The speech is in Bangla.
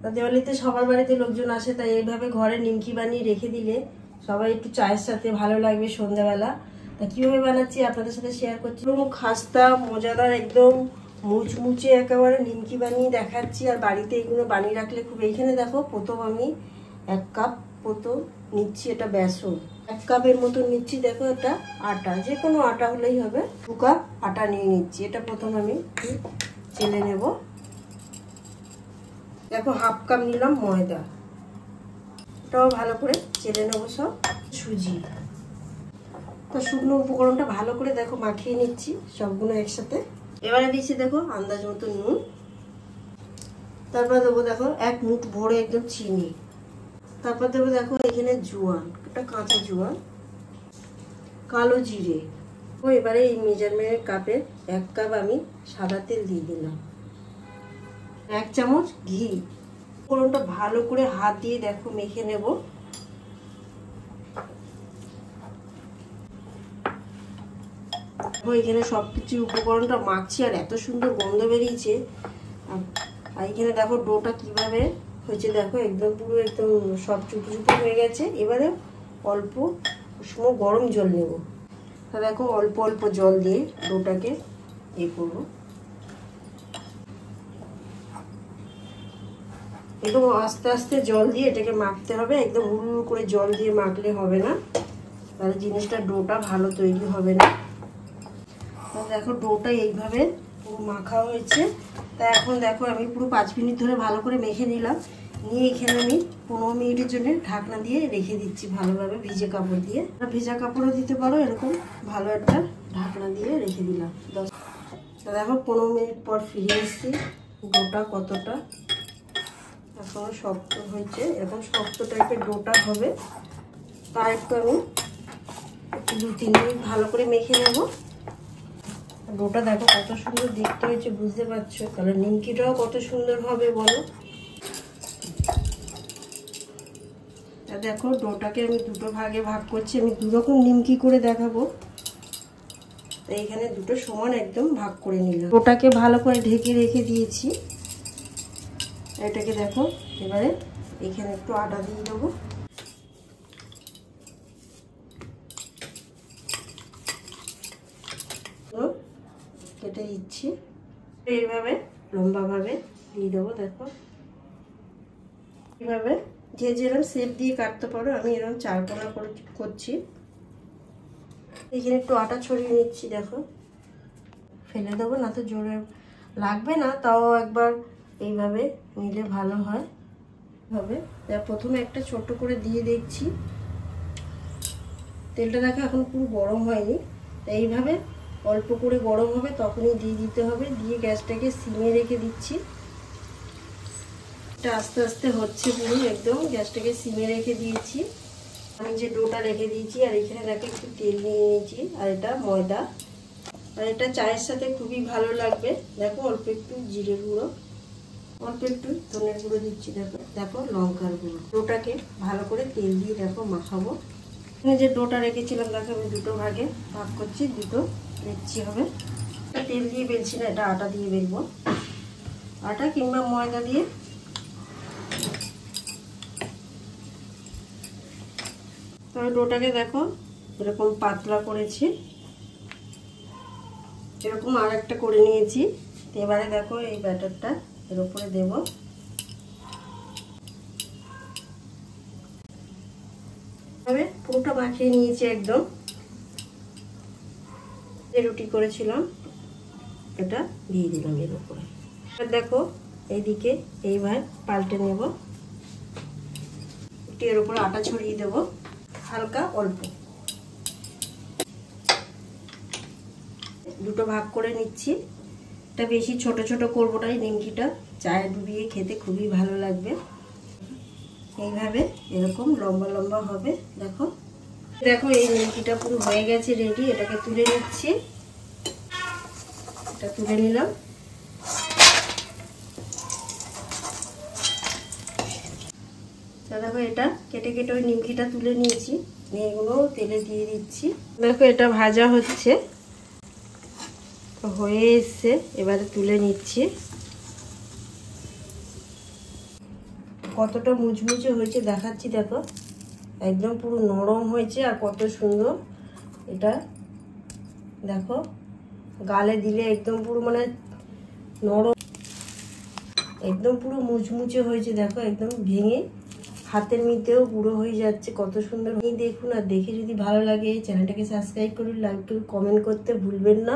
দিওয়ালিতে সবার বাড়িতে লোকজন আসে, তাই এইভাবে ঘরে নিমকি বানিয়ে রেখে দিলে সবাই একটু চায়ের সাথে ভালো লাগবে সন্ধ্যাবেলা। তা কীভাবে বানাচ্ছি আপনাদের সাথে শেয়ার করছি। খাস্তা মজাদার একদম মুচমুচে একেবারে নিমকি বানিয়ে দেখাচ্ছি। আর বাড়িতে এগুলো বানিয়ে রাখলে খুব। এইখানে দেখো প্রথম আমি 1 কাপ প্রথম নিচ্ছি, এটা বেসন 1 কাপের মতো নিচ্ছি। দেখো এটা আটা, যে কোনো আটা হলেই হবে। 2 কাপ আটা নিয়ে নিচ্ছি। এটা প্রথম আমি চেলে নেব। দেখো 1/2 কাপ নিলাম ময়দা, এটাও ভালো করে চেলে নেবো। সব সুজি, তো শুকনো উপকরণটা ভালো করে দেখো মাখিয়ে নিচ্ছি সবগুলো একসাথে। এবারে দিচ্ছি দেখো আন্দাজ মতো নুন, তারপর দেবো দেখো 1 মুঠ ভরে একদম চিনি, তারপর দেবো দেখো এখানে জোয়ান, একটা কাঁচা জোয়ান, কালো জিরে। ও এবারে এই মেজারমেন্টের কাপে 1 কাপ আমি সাদা তেল দিয়ে দিলাম, 1 চামচ ঘি। উপকরণটা ভালো করে হাত দিয়ে দেখো মেখে নেব। এখানে সবকিছু উপকরণটা মাখছি আর এত সুন্দর গন্ধ বেরিয়েছে। আর এখানে দেখো ডোটা কিভাবে হয়েছে, দেখো একদম পুরো একদম সব চুপু চুপু হয়ে গেছে। এবারে অল্প সময় গরম জল নেব। তা দেখো অল্প অল্প জল দিয়ে ডোটাকে করবো। একদম আস্তে আস্তে জল দিয়ে এটাকে মাখতে হবে। একদম হুড় করে জল দিয়ে মাখলে হবে না, তাহলে জিনিসটা ডোটা ভালো তৈরি হবে না। দেখো ডোটা এইভাবে পুরো মাখা হয়েছে। তা এখন দেখো আমি পুরো 5 মিনিট ধরে ভালো করে মেখে নিলাম। নিয়ে এখানে আমি 15 মিনিটের জন্য ঢাকনা দিয়ে রেখে দিচ্ছি ভালোভাবে, ভিজে কাপড় দিয়ে। ভেজা কাপড়ও দিতে পারো, এরকম ভালো একটা ঢাকনা দিয়ে রেখে দিলাম 10। তা দেখো 15 মিনিট পর ফিরে এসেছি। ডোটা কতটা এখনো শক্ত হয়েছে, এরকম শক্ত টাইপের ডোটা হবে। তার একটু আমি 2-3 মিনিট ভালো করে মেখে নেব। ডোটা দেখো কত সুন্দর দেখতে হয়েছে, বুঝতে পারছো? তাহলে নিমকিটাও কত সুন্দর হবে বলো। দেখো ডোটাকে আমি দুটো ভাগে ভাগ করছি। আমি 2 রকম নিমকি করে দেখাবো, তাই এখানে দুটো সমান একদম ভাগ করে নিলাম। ডোটাকে ভালো করে ঢেকে রেখে দিয়েছি। এটাকে দেখো এবারে এখানে একটু আটা দিয়ে দেবো। কেটে দিচ্ছি এইভাবে লম্বাভাবে দিয়ে দেবো। দেখো এইভাবে যে যেরকম শেপ দিয়ে কাটতে পারো, আমি এরকম 4 কোনা করে করছি। এখানে একটু আটা ছড়িয়ে নিচ্ছি। দেখো ফেলে দেবো না তো জোরে লাগবে না, তাও একবার এইভাবে নিলে ভালো হয়। প্রথমে একটা ছোট করে দিয়ে দেখছি। তেলটা দেখো এখন পুরো গরম হয়নি, তাই এইভাবে অল্প করে গরম হবে তখনই দিয়ে দিতে হবে। দিয়ে গ্যাসটাকে সিমে রেখে দিচ্ছি। এটা আস্তে আস্তে হচ্ছে পুরো একদম। গ্যাসটাকে সিমে রেখে দিয়েছি। আমি যে ডোটা রেখে দিয়েছি আর এখানে দেখো একটু তেল নিয়ে নিয়েছি, আর এটা ময়দা। আর এটা চায়ের সাথে খুবই ভালো লাগবে। দেখো অল্প একটু জিরের গুঁড়ো, অল্প একটু ধনের গুঁড়ো দিচ্ছি। দেখো দেখো লঙ্কার গুঁড়ো। ডোটাকে ভালো করে তেল দিয়ে দেখো মাখাবো। এখানে যে ডোটা রেখেছিলাম দেখো আমি 2টো ভাগে ভাগ করছি, 2টো দিচ্ছি হবে। তেল দিয়ে বেলছি না, এটা আটা দিয়ে বেলবো। আটা কিংবা ময়দা দিয়ে। তবে ডোটাকে দেখো এরকম পাতলা করেছি, এরকম আর একটা করে নিয়েছি। এবারে দেখো এই ব্যাটারটা এর উপরে দেব। তবে পুরোটা মাখিয়ে নিয়েছি একদম। যে রুটি করেছিলাম এটা দিয়ে দিলাম এর উপরে। দেখো এইদিকে এইবার পাল্টে নেব। এর উপরে আটা ছড়িয়ে দেব হালকা অল্প। 2টো ভাগ করে নিচ্ছি। এটা বেশি ছোট ছোট করবো না। নিমকিটা চায়ে ডুবিয়ে খেতে খুবই ভালো লাগবে। এইভাবে এরকম লম্বা লম্বা হবে। দেখো দেখো এই নিমকিটা পুরো হয়ে গেছে রেডি। এটাকে তুলে নিচ্ছি। এটা তুলে নিলাম। দেখো এটা কেটে কেটে ওই নিমকিটা তুলে নিয়েছি। এগুলো তেলে দিয়ে দিচ্ছি। দেখো এটা ভাজা হচ্ছে, হয়ে এসছে। এবারে তুলে নিচ্ছি। কতটা মুচমুচে হয়েছে দেখাচ্ছি, দেখো একদম পুরো নরম হয়েছে আর কত সুন্দর এটা। দেখো গালে দিলে একদম পুরো মানে নরম, একদম পুরো মুচমুচে হয়েছে। দেখো একদম ভেঙে হাতের মধ্যেও গুঁড়ো হয়ে যাচ্ছে, কত সুন্দর। দেখুন, আর দেখে যদি ভালো লাগে চ্যানেলটাকে সাবস্ক্রাইব করুন, লাইক করুন, কমেন্ট করতে ভুলবেন না।